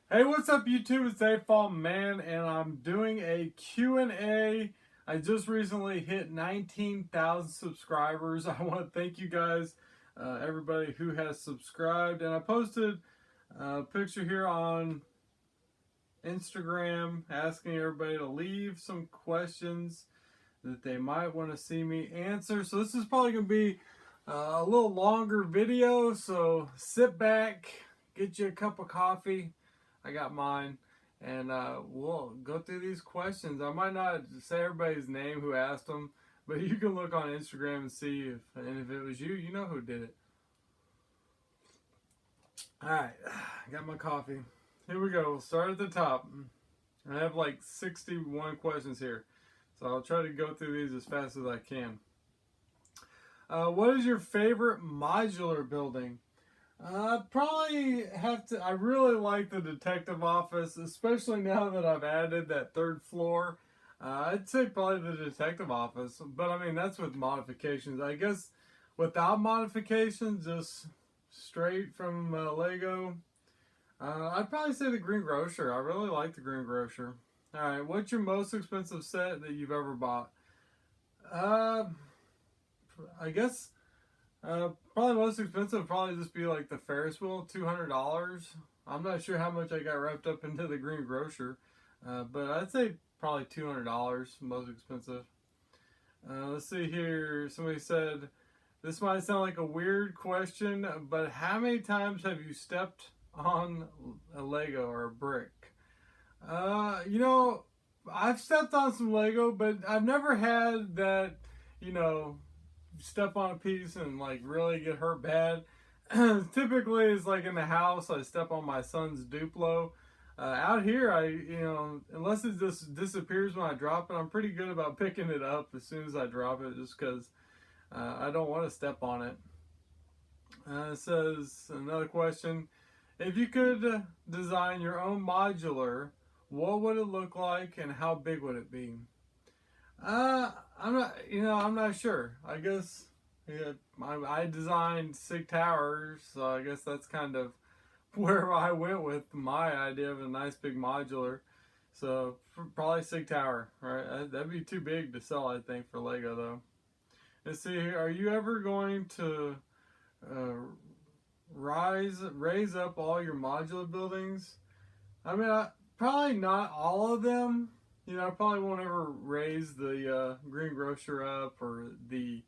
Hey, what's up YouTube? It's AFOL Man and I'm doing a Q&A. I just recently hit 19,000 subscribers. I want to thank you guys, everybody who has subscribed. And I posted a picture here on Instagram asking everybody to leave some questions that they might want to see me answer. So this is probably going to be a little longer video. So sit back, get you a cup of coffee. I got mine, and we'll go through these questions. I might not say everybody's name who asked them, but you can look on Instagram and see if it was you, you know who did it. All right, got my coffee. Here we go. We'll start at the top. I have like 61 questions here, so I'll try to go through these as fast as I can. What is your favorite modular building? Probably have to. I really like the detective office, especially now that I've added that third floor. I'd say probably the detective office, but I mean that's with modifications. I guess without modifications, just straight from Lego. I'd probably say the Green Grocer. I really like the Green Grocer. All right, what's your most expensive set that you've ever bought? I guess. Probably most expensive would probably just be like the Ferris wheel, $200. I'm not sure how much I got wrapped up into the Green Grocer, but I'd say probably $200 most expensive. Let's see here. Somebody said, this might sound like a weird question, but how many times have you stepped on a Lego or a brick? You know, I've stepped on some Lego, but I've never had that, you know, step on a piece and like really get hurt bad. Typically it's like in the house I step on my son's Duplo. Out here unless it just disappears when I drop it, I'm pretty good about picking it up as soon as I drop it, just because I don't want to step on it. It says another question, if you could design your own modular, what would it look like and how big would it be? I'm not sure. I guess, yeah, I designed SIG Towers, so I guess that's kind of where I went with my idea of a nice big modular. So probably SIG Tower, right? That'd be too big to sell, I think, for Lego though. Let's see here. Are you ever going to uh, raise up all your modular buildings? I mean, probably not all of them. You know, I probably won't ever raise the Green Grocer up or the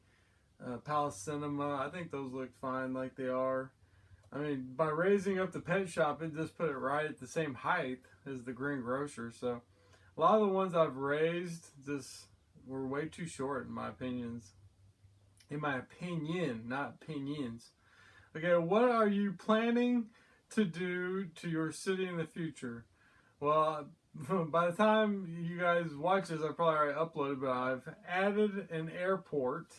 Palace Cinema. I think those look fine like they are. I mean, by raising up the pet shop, it just put it right at the same height as the Green Grocer. So a lot of the ones I've raised just were way too short in my opinions. In my opinion, not opinions. Okay, what are you planning to do to your city in the future? Well, by the time you guys watch this, I probably already uploaded, but I've added an airport,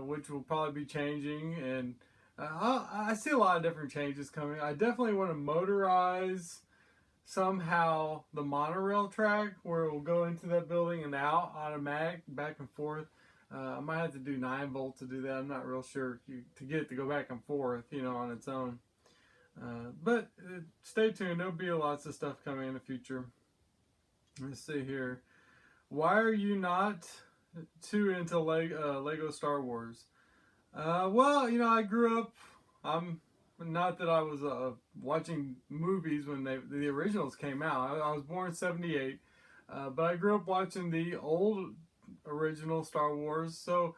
which will probably be changing, and I see a lot of different changes coming. I definitely want to motorize somehow the monorail track where it will go into that building and out, automatic, back and forth. I might have to do 9 volt to do that. I'm not real sure to get it to go back and forth, on its own. But stay tuned. There'll be lots of stuff coming in the future. Let's see here. Why are you not too into Lego Star Wars? Well, I grew up. I'm not that I was watching movies when the originals came out. I was born in '78, but I grew up watching the old original Star Wars. So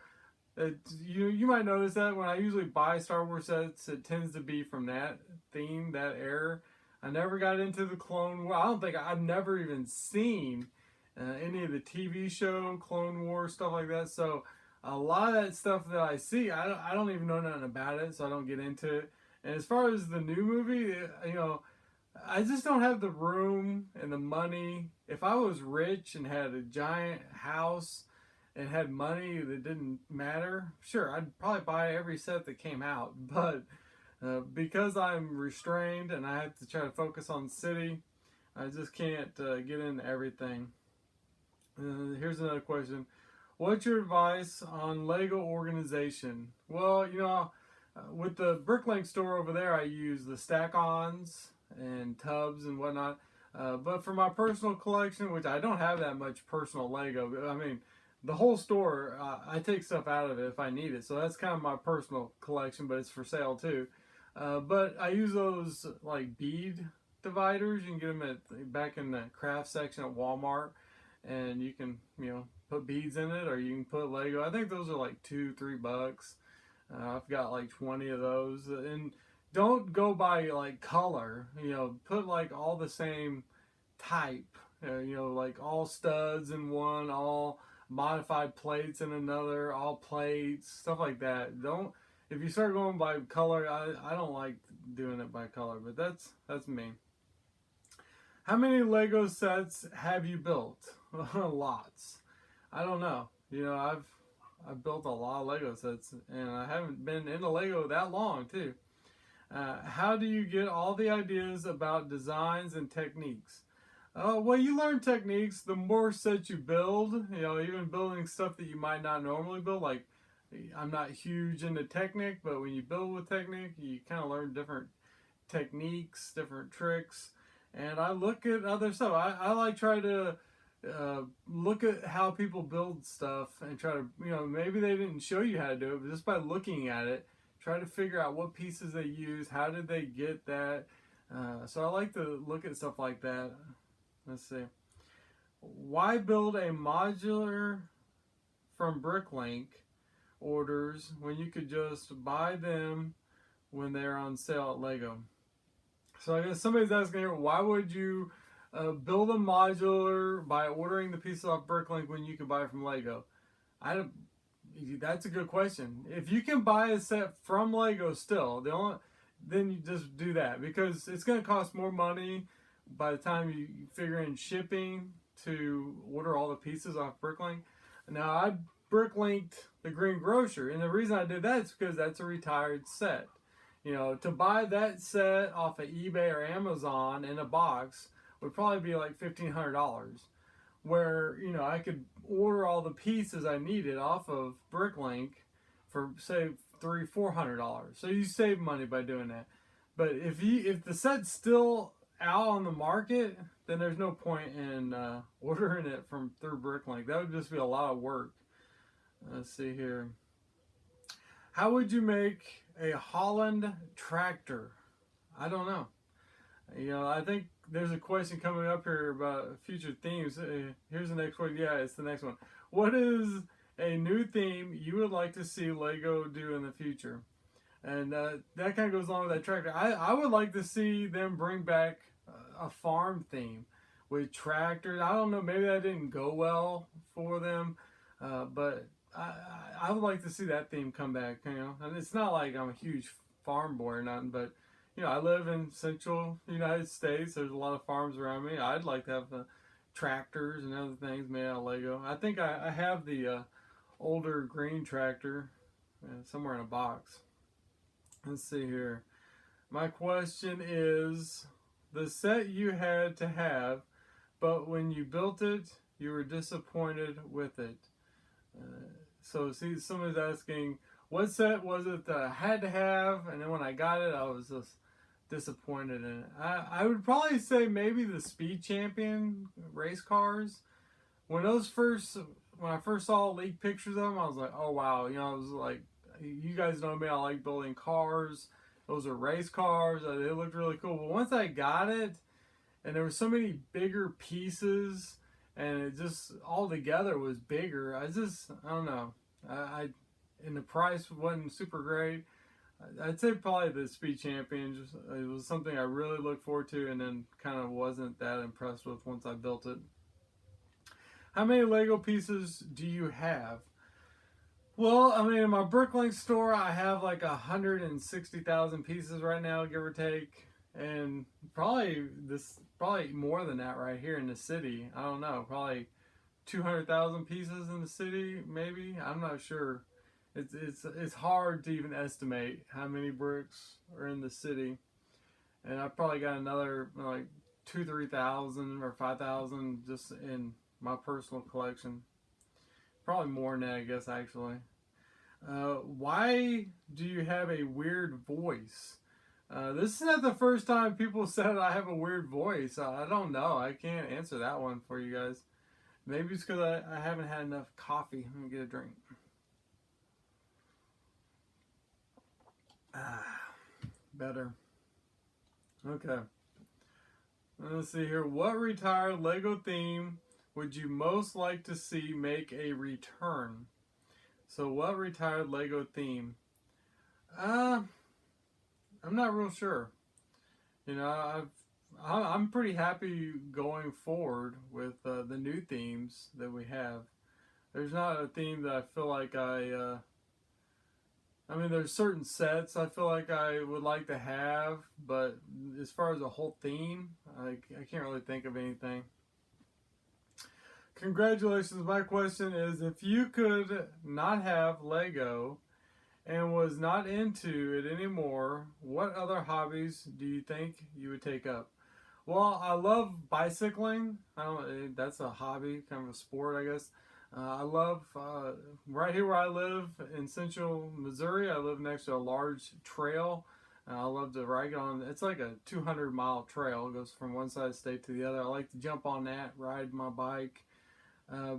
you might notice that when I usually buy Star Wars sets, it tends to be from that theme, that era. I never got into the Clone War. I don't think I've never even seen any of the TV show, Clone War, stuff like that. So a lot of that stuff that I see, I don't even know nothing about it, so I don't get into it. And as far as the new movie, I just don't have the room and the money. If I was rich and had a giant house and had money that didn't matter, sure, I'd probably buy every set that came out. But because I'm restrained and I have to try to focus on the city, I just can't get into everything. Here's another question. What's your advice on Lego organization? Well, with the BrickLink store over there, I use the stack-ons and tubs and whatnot. But for my personal collection, which I don't have that much personal Lego, I mean, the whole store, I take stuff out of it if I need it. So that's kind of my personal collection, but it's for sale too. But I use those like bead dividers. You can get them back in the craft section at Walmart, and you can put beads in it, or you can put Lego. I think those are like $2-3. I've got like 20 of those, and don't go by like color. Put like all the same type. Like all studs in one, all modified plates in another, all plates, stuff like that. Don't If you start going by color, I don't like doing it by color, but that's me. How many Lego sets have you built? Lots. I don't know. I've built a lot of Lego sets, and I haven't been into Lego that long too. How do you get all the ideas about designs and techniques? Well, you learn techniques the more sets you build. Even building stuff that you might not normally build. Like, I'm not huge into Technic, but when you build with Technic, you kind of learn different techniques, different tricks. And I look at other stuff. I like try to look at how people build stuff and try to, maybe they didn't show you how to do it, but just by looking at it, try to figure out what pieces they use, how did they get that. So I like to look at stuff like that. Let's see. Why build a modular from BrickLink orders when you could just buy them when they're on sale at Lego? So I guess somebody's asking here, why would you build a modular by ordering the pieces off BrickLink when you can buy it from Lego? That's a good question. If you can buy a set from Lego still, then you just do that, because it's going to cost more money by the time you figure in shipping to order all the pieces off BrickLink. Now, I BrickLinked the Green Grocer, and the reason I did that is because that's a retired set. To buy that set off of eBay or Amazon in a box would probably be like $1,500. Where, I could order all the pieces I needed off of BrickLink for, say, $300-400. So you save money by doing that. But if the set's still out on the market, then there's no point in ordering it through BrickLink. That would just be a lot of work. Let's see here. How would you make a Holland tractor? I don't know. I think there's a question coming up here about future themes. Here's the next one. Yeah, it's the next one. What is a new theme you would like to see Lego do in the future? And that kind of goes along with that tractor. I would like to see them bring back a farm theme with tractors. I don't know, maybe that didn't go well for them, but I would like to see that theme come back. And it's not like I'm a huge farm boy or nothing, but I live in central United States. There's a lot of farms around me. I'd like to have the tractors and other things made out of Lego. I think I have the older green tractor somewhere in a box. Let's see here. My question is, the set you had to have, but when you built it, you were disappointed with it. So see, somebody's asking, what set was it that I had to have, and then when I got it, I was just disappointed in it. I would probably say maybe the Speed Champion race cars. When I first saw leaked pictures of them, I was like, oh wow, I was like, you guys know me, I like building cars. Those are race cars. They looked really cool. But once I got it, and there were so many bigger pieces, and it just all together was bigger, I don't know. And the price wasn't super great. I'd say probably the Speed Champion. It was something I really looked forward to, and then kind of wasn't that impressed with once I built it. How many Lego pieces do you have? Well, in my BrickLink store, I have like 160,000 pieces right now, give or take, and probably more than that right here in the city. I don't know, probably 200,000 pieces in the city, maybe. I'm not sure. It's hard to even estimate how many bricks are in the city, and I probably got another like 2,000-3,000 or 5,000 just in my personal collection. Probably more than that, I guess, actually. Why do you have a weird voice? This is not the first time people said I have a weird voice. I don't know. I can't answer that one for you guys. Maybe it's because I haven't had enough coffee. Let me get a drink. Better. Okay. Let's see here. What retired Lego theme would you most like to see make a return? So what retired Lego theme? I'm not real sure. You know, I'm pretty happy going forward with the new themes that we have. There's not a theme that I feel like I mean, there's certain sets I feel like I would like to have, but as far as a whole theme, I can't really think of anything. Congratulations. My question is, if you could not have Lego and was not into it anymore, what other hobbies do you think you would take up? Well, I love bicycling. That's a hobby, kind of a sport, I guess. I love right here where I live in central Missouri. I live next to a large trail. I love to ride on. It's like a 200-mile trail. It goes from one side of the state to the other. I like to jump on that, ride my bike.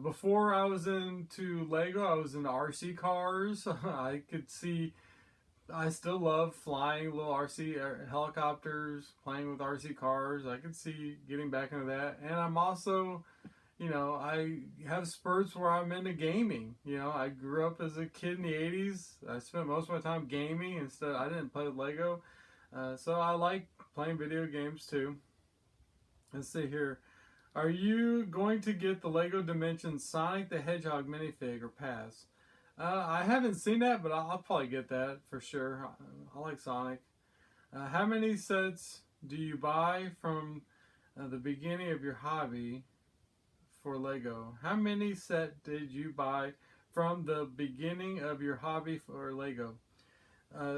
Before I was into Lego, I was into RC cars. I still love flying little RC helicopters, playing with RC cars. I could see getting back into that. And I'm also, I have spurts where I'm into gaming. I grew up as a kid in the 80s. I spent most of my time gaming instead. I didn't play with Lego. So I like playing video games too. Let's see here. Are you going to get the Lego Dimensions Sonic the Hedgehog minifig or pass? I haven't seen that, but I'll probably get that for sure. I like Sonic. How many sets do you buy from the beginning of your hobby for Lego? How many set did you buy from the beginning of your hobby for Lego?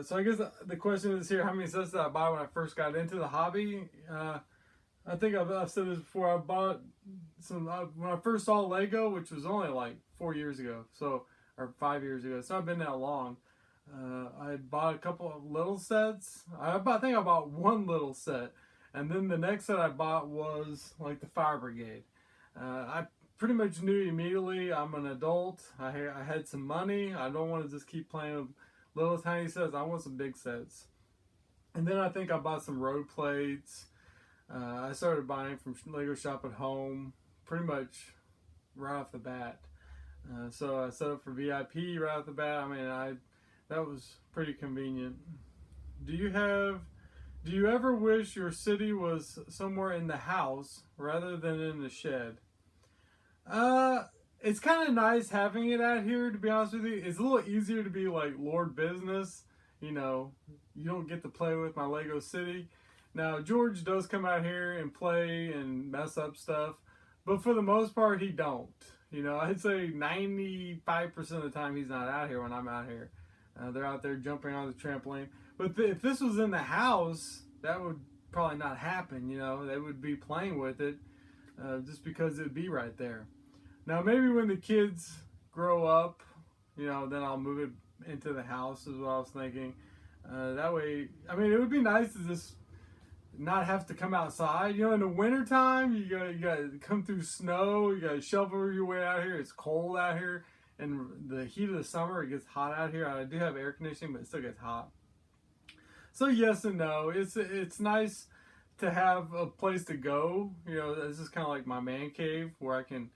So I guess the question is here, how many sets did I buy when I first got into the hobby? I think I've said this before. I bought some when I first saw Lego, which was only like 4 years ago, or 5 years ago. It's not been that long. I bought a couple of little sets. I think I bought one little set, and then the next set I bought was like the Fire Brigade. I pretty much knew immediately I'm an adult. I had some money. I don't want to just keep playing with little tiny sets. I want some big sets. And then I think I bought some road plates. I started buying from Lego Shop at Home pretty much right off the bat. So I set up for VIP right off the bat. I mean, that was pretty convenient. Do you ever wish your city was somewhere in the house rather than in the shed? It's kind of nice having it out here, to be honest with you. It's a little easier to be like Lord Business. You don't get to play with my Lego city. Now, George does come out here and play and mess up stuff, but for the most part, he don't. I'd say 95% of the time he's not out here when I'm out here. They're out there jumping on the trampoline. But if this was in the house, that would probably not happen. They would be playing with it just because it'd be right there. Now, maybe when the kids grow up, then I'll move it into the house is what I was thinking. That way, I mean, it would be nice to just not have to come outside. In the wintertime, you gotta come through snow, you gotta shovel your way out here. It's cold out here, and the heat of the summer, it gets hot out here. I do have air conditioning, but it still gets hot. So yes and no. It's nice to have a place to go. This is kind of like my man cave where I can.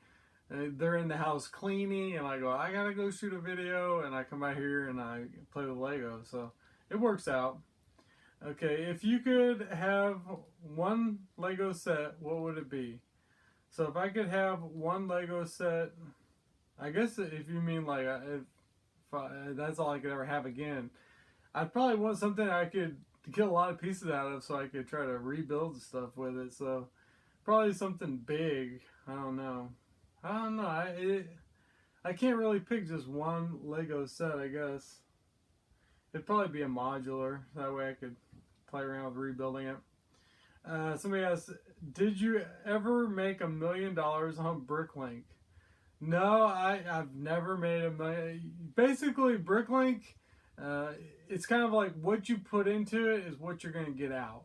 They're in the house cleaning, and I gotta go shoot a video, and I come out here and I play with Lego. So it works out. Okay, if you could have one Lego set, what would it be? So if I could have one Lego set, I guess if you mean like that's all I could ever have again, I'd probably want something I could get a lot of pieces out of so I could try to rebuild stuff with it. So probably something big. I don't know. I can't really pick just one Lego set, I guess. It'd probably be a modular. That way I could play around with rebuilding it. Somebody asked, did you ever make $1 million on BrickLink? No, I've never made $1 million. Basically, BrickLink It's kind of like what you put into it is what you're going to get out.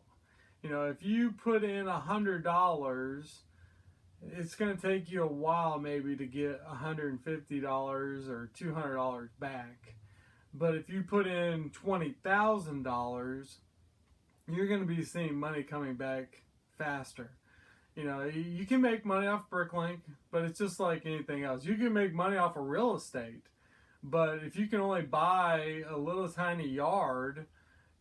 You know, if you put in $100, it's going to take you a while maybe to get $150 or $200 back. But if you put in $20,000, you're going to be seeing money coming back faster. You know, you can make money off BrickLink, but it's just like anything else. You can make money off of real estate, but if you can only buy a little tiny yard,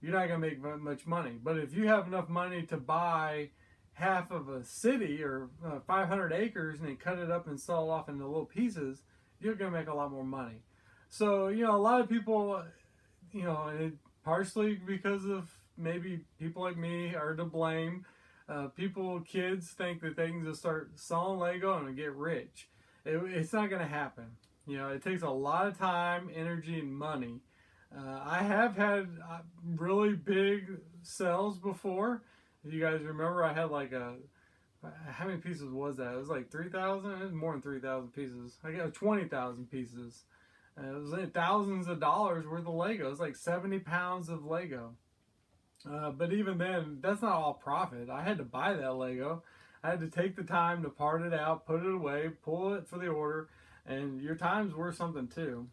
you're not going to make much money. But if you have enough money to buy half of a city or 500 acres and then cut it up and sell it off into little pieces, you're going to make a lot more money. So, you know, a lot of people, you know, and partially because of maybe people like me are to blame. Kids think that they can just start selling Lego and get rich. It's not going to happen. You know, it takes a lot of time, energy, and money. I have had really big sales before. If you guys remember, I had like how many pieces was that? It was like 3,000? It was more than 3,000 pieces. I got 20,000 pieces. It was like thousands of dollars worth of Lego. It was like 70 pounds of Lego. But even then, that's not all profit. I had to buy that Lego. I had to take the time to part it out, put it away, pull it for the order, and your time's worth something too.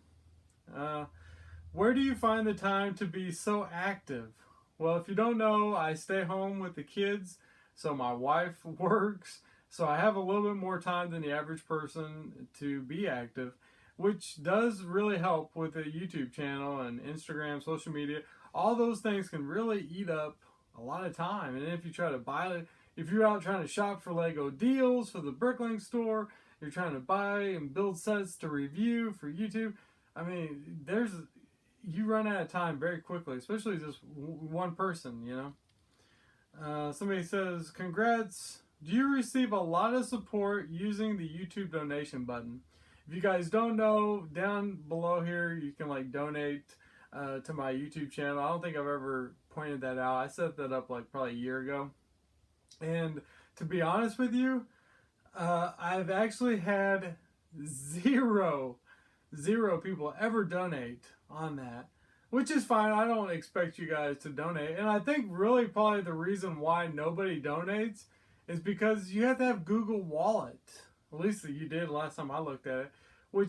Where do you find the time to be so active? Well, if you don't know, I stay home with the kids, so my wife works, so I have a little bit more time than the average person to be active, which does really help with a YouTube channel and Instagram, social media. All those things can really eat up a lot of time. And if you try to buy it, if you're out trying to shop for Lego deals for the BrickLink store, you're trying to buy and build sets to review for YouTube, I mean, you run out of time very quickly, especially just one person, you know. Somebody says, congrats. Do you receive a lot of support using the YouTube donation button? If you guys don't know, down below here, you can like donate to my YouTube channel. I don't think I've ever pointed that out. I set that up like probably a year ago. And to be honest with you, I've actually had zero people ever donate on that, which is fine. I don't expect you guys to donate. And I think really probably the reason why nobody donates is because you have to have Google Wallet. At least you did last time I looked at it.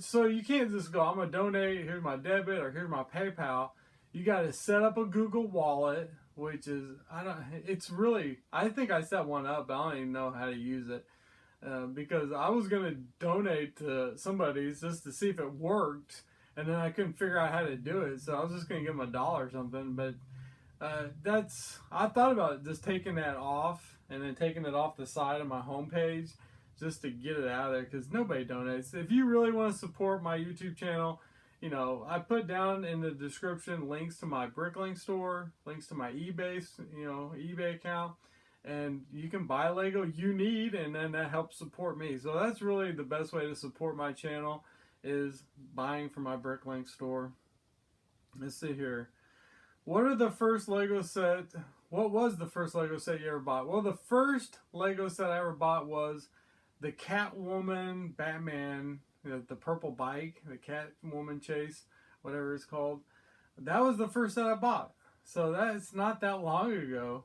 So you can't just go, I'm going to donate, here's my debit, or here's my PayPal. You got to set up a Google Wallet, which is, I think I set one up, but I don't even know how to use it. Because I was going to donate to somebody's just to see if it worked, and then I couldn't figure out how to do it, so I was just going to give them $1 or something. But I thought about just taking that off, and then taking it off the side of my homepage, just to get it out of there, because nobody donates. If you really want to support my YouTube channel, you know, I put down in the description links to my BrickLink store, links to my eBay account, and you can buy Lego you need, and then that helps support me. So that's really the best way to support my channel, is buying from my BrickLink store. Let's see here. What was the first Lego set you ever bought? Well, the first Lego set I ever bought was the Catwoman Batman, the purple bike, the Catwoman chase, whatever it's called. That was the first set I bought. So that's not that long ago.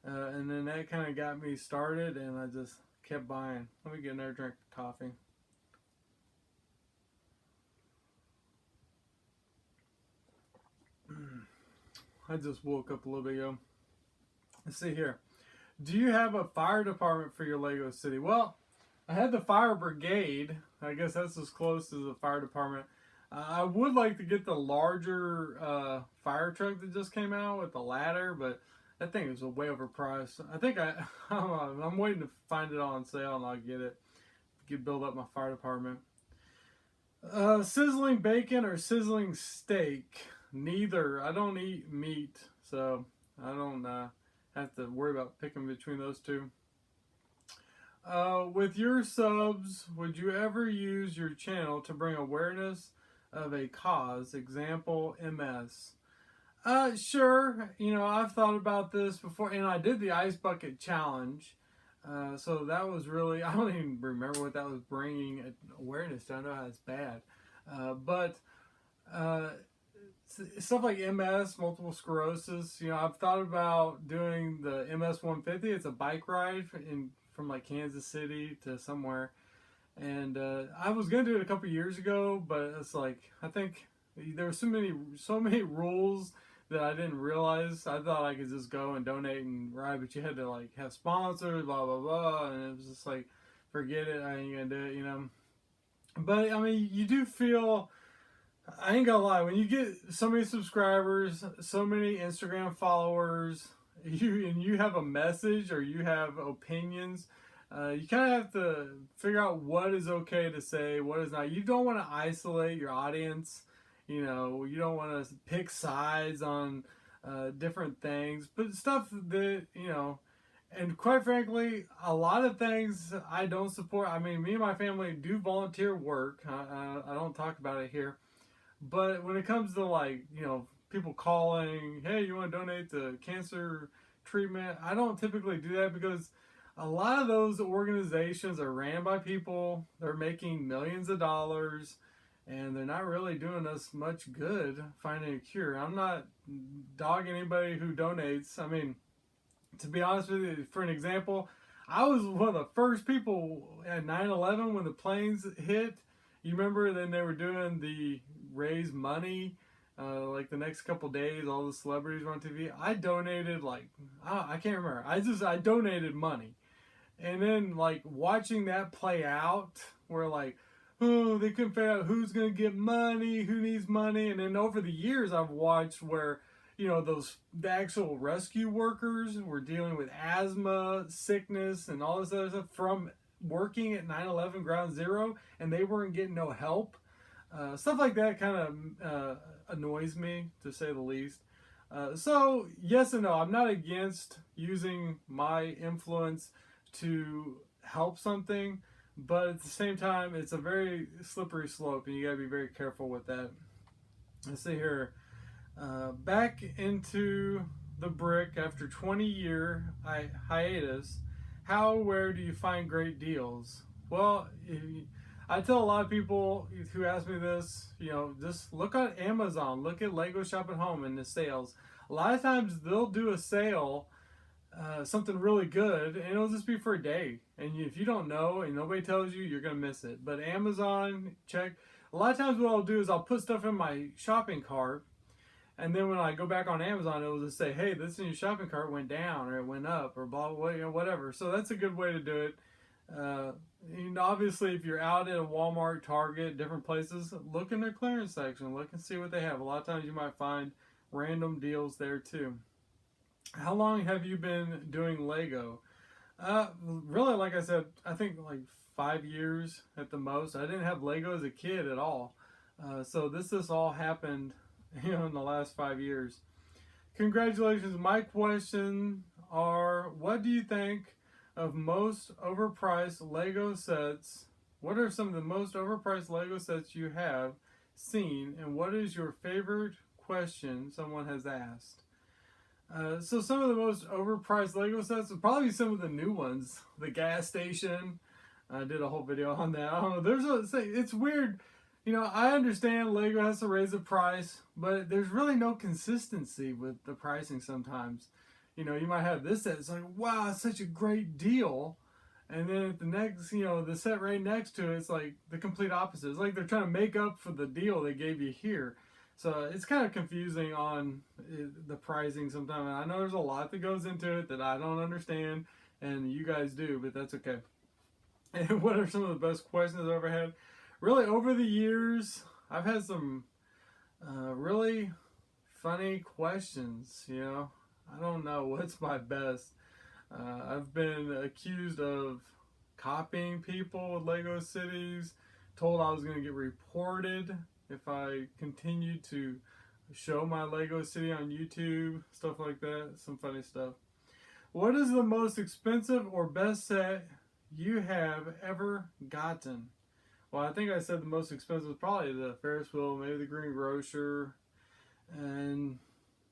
And then that kind of got me started, and I just kept buying. Let me get another drink of coffee. I just woke up a little bit ago. Let's see here. Do you have a fire department for your Lego city? Well, I had the fire brigade. I guess that's as close as a fire department. I would like to get the larger fire truck that just came out with the ladder, but that thing is way overpriced. I think I'm waiting to find it on sale, and I'll get it. Build up my fire department. Sizzling bacon or sizzling steak? Neither. I don't eat meat, so I don't have to worry about picking between those two. With your subs, would you ever use your channel to bring awareness of a cause? Example, MS. Sure. You know, I've thought about this before, and I did the ice bucket challenge. So that was really, I don't even remember what that was bringing awareness to. I know how it's bad. But stuff like MS, multiple sclerosis. You know, I've thought about doing the MS 150. It's a bike ride from like Kansas City to somewhere, and I was gonna do it a couple years ago, but it's like I think there were so many rules that I didn't realize. I thought I could just go and donate and ride, but you had to like have sponsors, blah blah blah, and it was just like, forget it, I ain't gonna do it, you know. But I mean, you do feel. I ain't gonna lie, when you get so many subscribers, so many Instagram followers, you have a message or you have opinions, you kind of have to figure out what is okay to say, what is not. You don't want to isolate your audience. You know, you don't want to pick sides on different things, but stuff that, you know, and quite frankly, a lot of things I don't support. I mean, me and my family do volunteer work. I don't talk about it here. But when it comes to like, you know, people calling, hey, you want to donate to cancer treatment? I don't typically do that because a lot of those organizations are ran by people. They're making millions of dollars and they're not really doing us much good finding a cure. I'm not dogging anybody who donates. I mean, to be honest with you, for an example, I was one of the first people at 9/11 when the planes hit. You remember then they were doing the raise money, like the next couple days, all the celebrities were on TV. I donated like, I can't remember. I donated money. And then like watching that play out where like, oh, they couldn't figure out who's going to get money, who needs money. And then over the years I've watched where, you know, the actual rescue workers were dealing with asthma, sickness, and all this other stuff from working at 9/11 Ground Zero, and they weren't getting no help. Stuff like that kind of annoys me, to say the least. So, yes and no. I'm not against using my influence to help something, but at the same time, it's a very slippery slope, and you got to be very careful with that. Let's see here. Back into the brick after 20-year hiatus. How, where do you find great deals? Well, I tell a lot of people who ask me this, you know, just look on Amazon, look at Lego Shop at Home and the sales. A lot of times they'll do a sale, something really good, and it'll just be for a day. And if you don't know and nobody tells you, you're going to miss it. But Amazon, check. A lot of times what I'll do is I'll put stuff in my shopping cart, and then when I go back on Amazon, it'll just say, hey, this in your shopping cart went down or it went up or blah, blah, you know, whatever. So that's a good way to do it. You know, obviously, if you're out at a Walmart, Target, different places, look in their clearance section. Look and see what they have. A lot of times you might find random deals there too. How long have you been doing Lego? Really, like I said, I think like 5 years at the most. I didn't have Lego as a kid at all. So this all happened, you know, in the last 5 years. Congratulations. My question are, what do you think of most overpriced Lego sets? What are some of the most overpriced Lego sets you have seen, and what is your favorite question someone has asked? So some of the most overpriced Lego sets are probably some of the new ones. The gas station. I did a whole video on that. I don't know. It's weird. You know, I understand Lego has to raise the price, but there's really no consistency with the pricing sometimes. You know, you might have this set, it's like, wow, it's such a great deal. And then at the next, you know, the set right next to it, it's like the complete opposite. It's like they're trying to make up for the deal they gave you here. So it's kind of confusing on the pricing sometimes. And I know there's a lot that goes into it that I don't understand, and you guys do, but that's okay. And what are some of the best questions I've ever had? Really, over the years, I've had some really funny questions, you know. I don't know what's my best. I've been accused of copying people with Lego cities, told I was going to get reported if I continued to show my Lego city on YouTube, stuff like that, some funny stuff. What is the most expensive or best set you have ever gotten? Well, I think I said the most expensive was probably the Ferris wheel, maybe the Green Grocer, and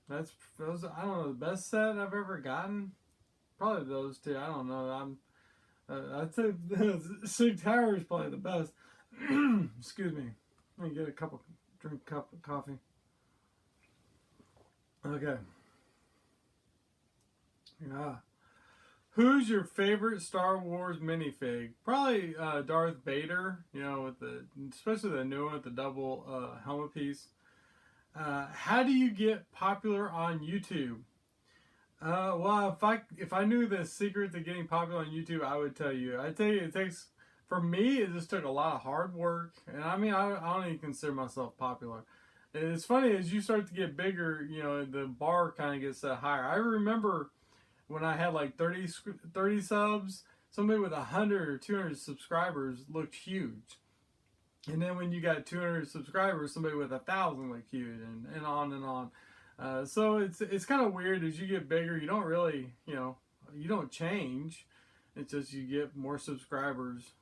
that's those. I don't know, the best set I've ever gotten. Probably those two. I don't know. I'd say Sig Tower is probably the best. Excuse me. Let me get drink a cup of coffee. Okay. Yeah. Who's your favorite Star Wars minifig? Probably Darth Vader. You know, with especially the new one with the double helmet piece. How do you get popular on YouTube? Well, if I knew the secret to getting popular on YouTube, I would tell you. I tell you, it takes for me. It just took a lot of hard work, and I mean, I don't even consider myself popular. And it's funny as you start to get bigger, you know, the bar kind of gets higher. I remember when I had like 30 subs, somebody with 100 or 200 subscribers looked huge. And then when you got 200 subscribers, somebody with 1,000 looked huge, and on and on. So it's kind of weird as you get bigger. You don't really, you know, you don't change. It's just you get more subscribers.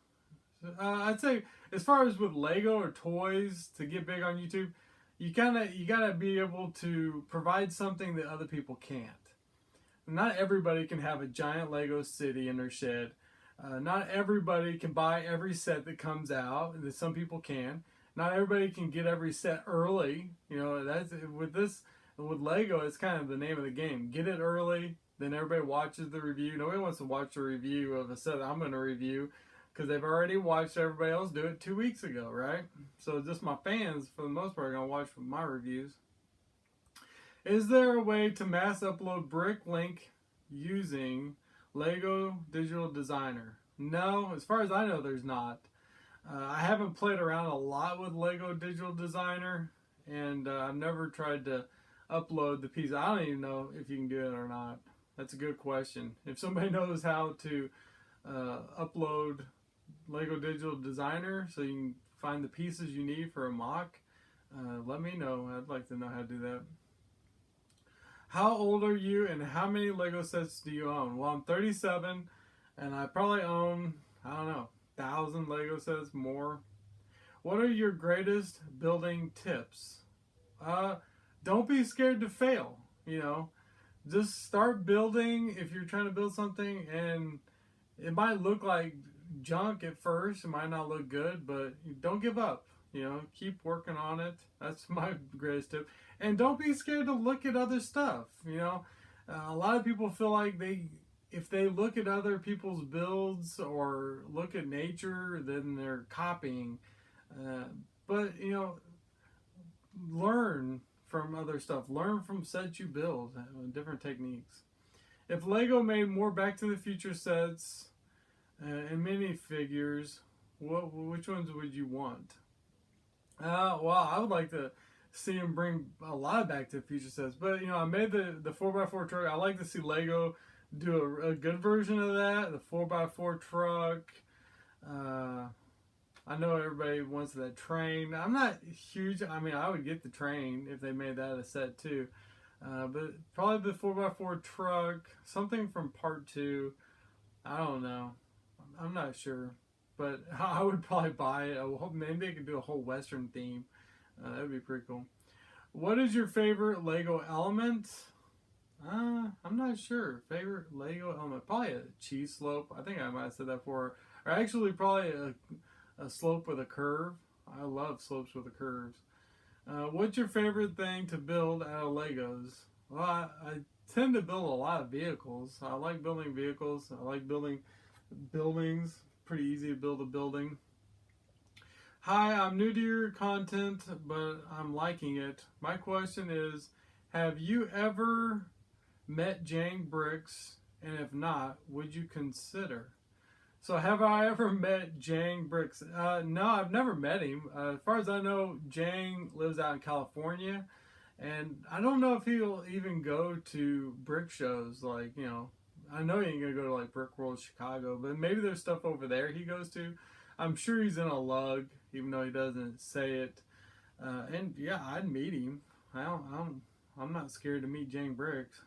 I'd say as far as with Lego or toys to get big on YouTube, you gotta be able to provide something that other people can't. Not everybody can have a giant Lego city in their shed. Not everybody can buy every set that comes out. That some people can. Not everybody can get every set early. You know, that's with Lego. It's kind of the name of the game. Get it early, then everybody watches the review. Nobody wants to watch a review of a set that I'm going to review because they've already watched everybody else do it 2 weeks ago, right? So just my fans, for the most part, are going to watch my reviews. Is there a way to mass upload BrickLink using Lego Digital Designer? No, as far as I know, there's not. I haven't played around a lot with Lego Digital Designer, and I've never tried to upload the piece. I don't even know if you can do it or not. That's a good question. If somebody knows how to upload Lego Digital Designer so you can find the pieces you need for a mock, let me know. I'd like to know how to do that. How old are you and how many Lego sets do you own? Well, I'm 37 and I probably own, I don't know, 1,000 Lego sets more. What are your greatest building tips? Don't be scared to fail, you know. Just start building if you're trying to build something, and it might look like junk at first. It might not look good, but don't give up. You know, keep working on it. That's my greatest tip. And don't be scared to look at other stuff. You know, a lot of people feel like if they look at other people's builds or look at nature, then they're copying. But, you know, learn from other stuff. Learn from sets you build, different techniques. If Lego made more Back to the Future sets and minifigures, which ones would you want? Well, I would like to see them bring a lot of Back to the Future sets. But, you know, I made the 4x4 truck. I like to see Lego do a good version of that. The 4x4 truck. I know everybody wants that train. I'm not huge. I mean, I would get the train if they made that a set too. But probably the 4x4 truck. Something from part 2. I don't know. I'm not sure. But I would probably buy it. Maybe they could do a whole Western theme. That would be pretty cool. What is your favorite Lego element? I'm not sure. Favorite Lego element? Probably a cheese slope. I think I might have said that before. Or actually probably a slope with a curve. I love slopes with the curves. What's your favorite thing to build out of Legos? Well, I tend to build a lot of vehicles. I like building vehicles. I like building buildings. Pretty easy to build a building. Hi, I'm new to your content, but I'm liking it. My question is, have you ever met Jang Bricks? And if not, would you consider? So have I ever met Jang Bricks? No, I've never met him. As far as I know, Jang lives out in California. And I don't know if he'll even go to brick shows. Like, you know, I know he ain't going to go to like Brick World Chicago. But maybe there's stuff over there he goes to. I'm sure he's in a lug, even though he doesn't say it. And yeah, I'd meet him. I'm not scared to meet Jang Bricks.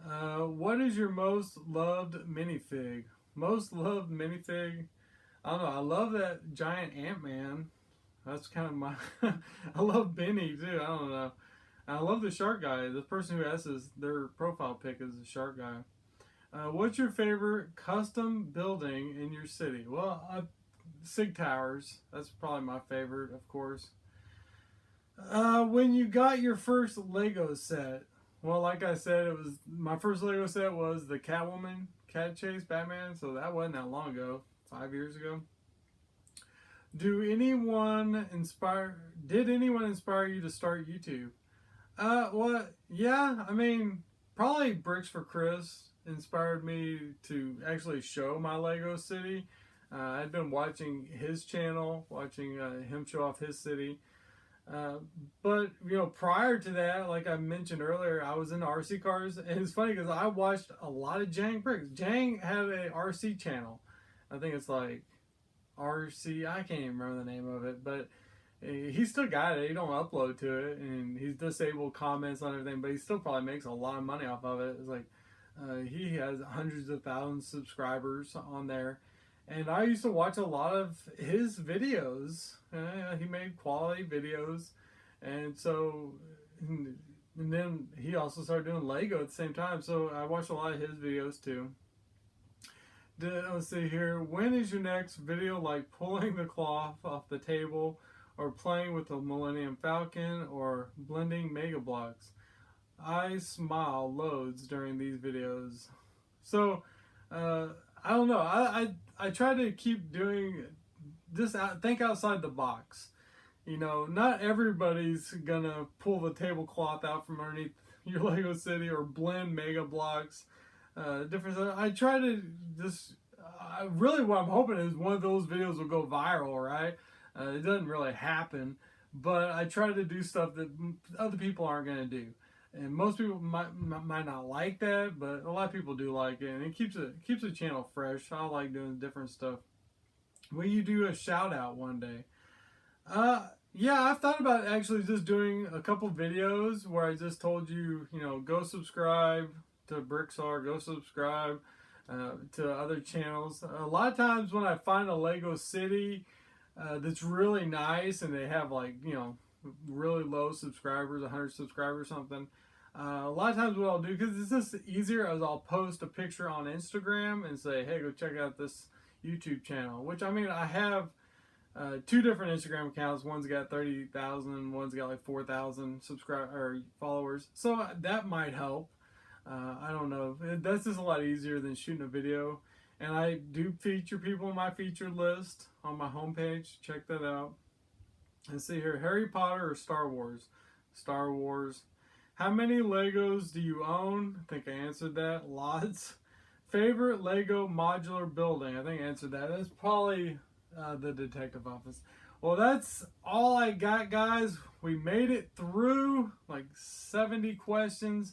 What is your most loved minifig? Most loved minifig? I don't know. I love that giant Ant-Man. That's kind of my... I love Benny, too. I don't know. I love the shark guy. The person who has their profile pic is the shark guy. What's your favorite custom building in your city? Well, Sig Towers. That's probably my favorite, of course. When you got your first Lego set, well, like I said, it was my first Lego set was the Catwoman, Cat Chase Batman. So that wasn't that long ago, 5 years ago. Do anyone inspire? Did anyone inspire you to start YouTube? Well, yeah. I mean, probably Bricks for Chris inspired me to actually show my Lego city. I'd been watching his channel, watching him show off his city. Uh, but prior to that, like I mentioned earlier, I was into RC cars, and it's funny because I watched a lot of Jang Bricks. Jang had a RC channel. I think it's like RC. I can't even remember the name of it, but he still got it. He don't upload to it, and he's disabled comments on everything, but he still probably makes a lot of money off of it. It's like he has hundreds of thousands of subscribers on there. And I used to watch a lot of his videos. He made quality videos. And so, and then he also started doing Lego at the same time. So I watched a lot of his videos too. Let's see here. When is your next video like pulling the cloth off the table or playing with the Millennium Falcon or blending Mega Blocks? I smile loads during these videos. So, I don't know. I try to keep doing this. Think outside the box. Not everybody's gonna pull the tablecloth out from underneath your Lego city or blend Mega Blocks. Different stuff. I try to just. Really, what I'm hoping is one of those videos will go viral. Right? It doesn't really happen, but I try to do stuff that other people aren't gonna do. And most people might not like that, but a lot of people do like it, and it keeps the channel fresh. I like doing different stuff. Will you do a shout out one day? Yeah, I've thought about actually just doing a couple videos where I just told you, go subscribe to Brickstar, go subscribe to other channels. A lot of times when I find a Lego city that's really nice and they have like really low subscribers, 100 subscribers or something. A lot of times what I'll do, because it's just easier, is I'll post a picture on Instagram and say, hey, go check out this YouTube channel. Which, I mean, I have two different Instagram accounts. One's got 30,000, one's got like 4,000 followers. So that might help. I don't know. That's just a lot easier than shooting a video. And I do feature people on my featured list on my homepage. Check that out. Let's see here. Harry Potter or Star Wars? Star Wars. How many Legos do you own? I think I answered that. Lots. Favorite Lego modular building? I think I answered that. That's probably the detective office. Well, that's all I got, guys. We made it through like 70 questions.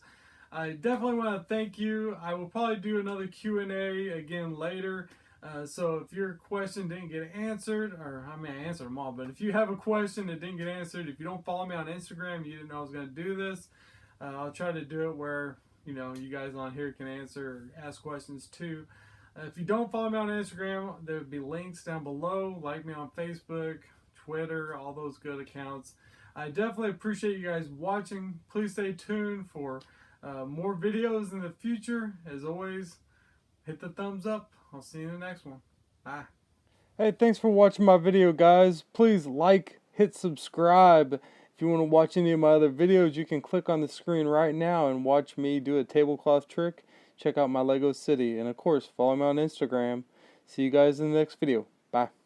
I definitely want to thank you. I will probably do another Q&A again later. So if your question didn't get answered, or I mean I answered them all, but if you have a question that didn't get answered, if you don't follow me on Instagram, you didn't know I was going to do this, I'll try to do it where you guys on here can answer or ask questions too. If you don't follow me on Instagram, there would be links down below. Like me on Facebook, Twitter, all those good accounts. I definitely appreciate you guys watching. Please stay tuned for more videos in the future. As always, hit the thumbs up. I'll see you in the next one. Bye. Hey, thanks for watching my video, guys. Please hit subscribe. If you want to watch any of my other videos, you can click on the screen right now and watch me do a tablecloth trick. Check out my Lego city. And of course, follow me on Instagram. See you guys in the next video. Bye.